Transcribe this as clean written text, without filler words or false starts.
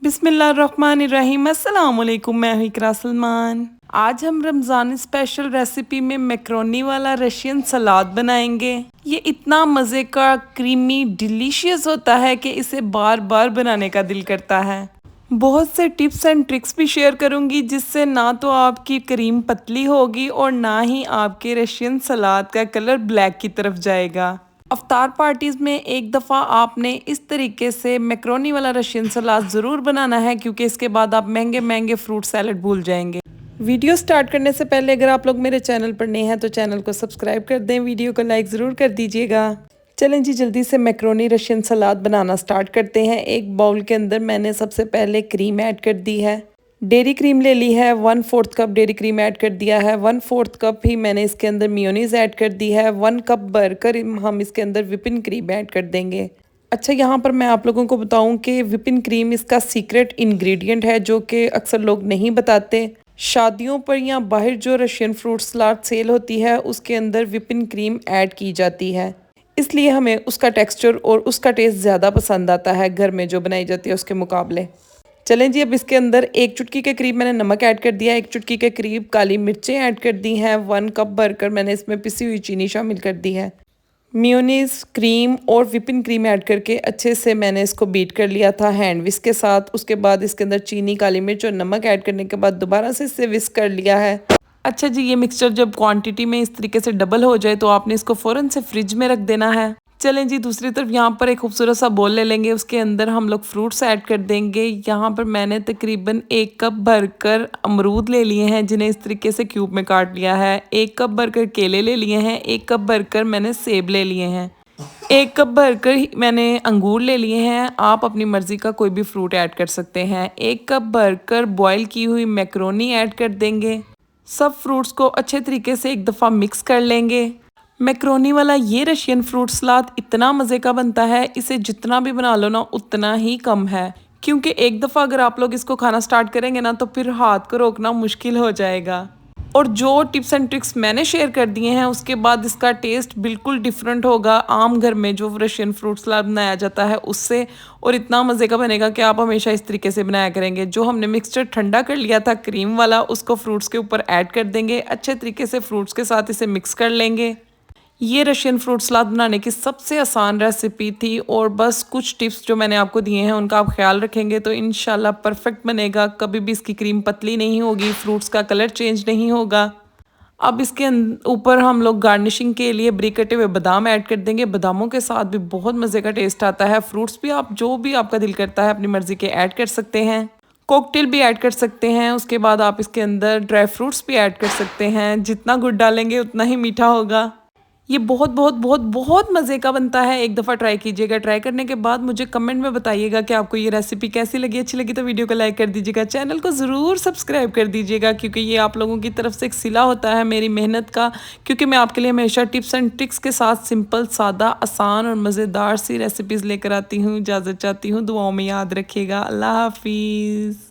बिस्मिल्लाहिर्रहमानिर्रहीम। अस्सलाम वालेकुम, मैं हूं इकरा सलमान। आज हम रमज़ान स्पेशल रेसिपी में मैक्रोनी वाला रशियन सलाद बनाएंगे। ये इतना मज़े का क्रीमी डिलीशियस होता है कि इसे बार बार बनाने का दिल करता है। बहुत से टिप्स एंड ट्रिक्स भी शेयर करूंगी जिससे ना तो आपकी क्रीम पतली होगी और ना ही आपके रशियन सलाद का कलर ब्लैक की तरफ जाएगा। अफ्तार पार्टीज़ में एक दफ़ा आपने इस तरीके से मैक्रोनी वाला रशियन सलाद ज़रूर बनाना है, क्योंकि इसके बाद आप महंगे महंगे फ्रूट सैलड भूल जाएंगे। वीडियो स्टार्ट करने से पहले अगर आप लोग मेरे चैनल पर नए हैं तो चैनल को सब्सक्राइब कर दें, वीडियो को लाइक ज़रूर कर दीजिएगा। चलें जी, जल्दी से मैक्रोनी रशियन सलाद बनाना स्टार्ट करते हैं। एक बाउल के अंदर मैंने सबसे पहले क्रीम ऐड कर दी है। डेयरी क्रीम ले ली है, 1/4 कप डेयरी क्रीम ऐड कर दिया है। 1/4 कप ही मैंने इसके अंदर मेयोनीज ऐड कर दी है। 1 कप भरकर हम इसके अंदर विपिन क्रीम ऐड कर देंगे। अच्छा, यहाँ पर मैं आप लोगों को बताऊं कि विपिन क्रीम इसका सीक्रेट इंग्रेडिएंट है जो कि अक्सर लोग नहीं बताते। शादियों पर या बाहर जो रशियन फ्रूट सलाद सेल होती है उसके अंदर विपिन क्रीम ऐड की जाती है, इसलिए हमें उसका टेक्सचर और उसका टेस्ट ज़्यादा पसंद आता है घर में जो बनाई जाती है उसके मुकाबले। चलें जी, अब इसके अंदर 1 चुटकी के करीब मैंने नमक ऐड कर दिया है, 1 चुटकी के करीब काली मिर्चें ऐड कर दी हैं। 1 कप भरकर मैंने इसमें पिसी हुई चीनी शामिल कर दी है। मेयोनीज, क्रीम और विपिन क्रीम ऐड करके अच्छे से मैंने इसको बीट कर लिया था हैंड विस्क के साथ। उसके बाद इसके अंदर चीनी, काली मिर्च और नमक ऐड करने के बाद दोबारा से इसे विस्क कर लिया है। अच्छा जी, ये मिक्सचर जब क्वांटिटी में इस तरीके से डबल हो जाए तो आपने इसको फ़ौरन से फ्रिज में रख देना है। चलें जी, दूसरी तरफ यहाँ पर एक खूबसूरत सा बोल ले लेंगे, उसके अंदर हम लोग फ्रूट्स ऐड कर देंगे। यहाँ पर मैंने तकरीबन 1 कप भरकर अमरूद ले लिए हैं जिन्हें इस तरीके से क्यूब में काट लिया है। 1 कप भरकर केले ले लिए हैं। 1 कप भरकर मैंने सेब ले लिए हैं। 1 कप भरकर मैंने अंगूर ले लिए हैं। आप अपनी मर्ज़ी का कोई भी फ्रूट ऐड कर सकते हैं। 1 कप भरकर बॉयल की हुई मैक्रोनी ऐड कर देंगे। सब फ्रूट्स को अच्छे तरीके से एक दफ़ा मिक्स कर लेंगे। मैक्रोनी वाला ये रशियन फ्रूट सलाद इतना मज़े का बनता है, इसे जितना भी बना लो ना उतना ही कम है, क्योंकि एक दफ़ा अगर आप लोग इसको खाना स्टार्ट करेंगे ना तो फिर हाथ को रोकना मुश्किल हो जाएगा। और जो टिप्स एंड ट्रिक्स मैंने शेयर कर दिए हैं उसके बाद इसका टेस्ट बिल्कुल डिफरेंट होगा आम घर में जो रशियन फ्रूट सलाद बनाया जाता है उससे, और इतना मज़े का बनेगा कि आप हमेशा इस तरीके से बनाया करेंगे। जो हमने मिक्सचर ठंडा कर लिया था क्रीम वाला, उसको फ्रूट्स के ऊपर ऐड कर देंगे। अच्छे तरीके से फ्रूट्स के साथ इसे मिक्स कर लेंगे। ये रशियन फ्रूट सलाद बनाने की सबसे आसान रेसिपी थी, और बस कुछ टिप्स जो मैंने आपको दिए हैं उनका आप ख्याल रखेंगे तो इंशाल्लाह परफेक्ट बनेगा। कभी भी इसकी क्रीम पतली नहीं होगी, फ्रूट्स का कलर चेंज नहीं होगा। अब इसके ऊपर हम लोग गार्निशिंग के लिए ब्रिक कटे हुए बादाम ऐड कर देंगे। बादामों के साथ भी बहुत मज़े का टेस्ट आता है। फ्रूट्स भी आप जो भी आपका दिल करता है अपनी मर्ज़ी के ऐड कर सकते हैं। कॉकटेल भी ऐड कर सकते हैं। उसके बाद आप इसके अंदर ड्राई फ्रूट्स भी ऐड कर सकते हैं। जितना गुड़ डालेंगे उतना ही मीठा होगा। ये बहुत बहुत बहुत बहुत मज़े का बनता है। एक दफ़ा ट्राई कीजिएगा। ट्राई करने के बाद मुझे कमेंट में बताइएगा कि आपको ये रेसिपी कैसी लगी। अच्छी लगी तो वीडियो को लाइक कर दीजिएगा, चैनल को ज़रूर सब्सक्राइब कर दीजिएगा, क्योंकि ये आप लोगों की तरफ से एक सिला होता है मेरी मेहनत का, क्योंकि मैं आपके लिए हमेशा टिप्स एंड ट्रिक्स के साथ सिंपल, सादा, आसान और मज़ेदार सी रेसिपीज़ लेकर आती हूँ। इजाज़त चाहती हूँ, दुआओं में याद रखिएगा। अल्लाह हाफिज़।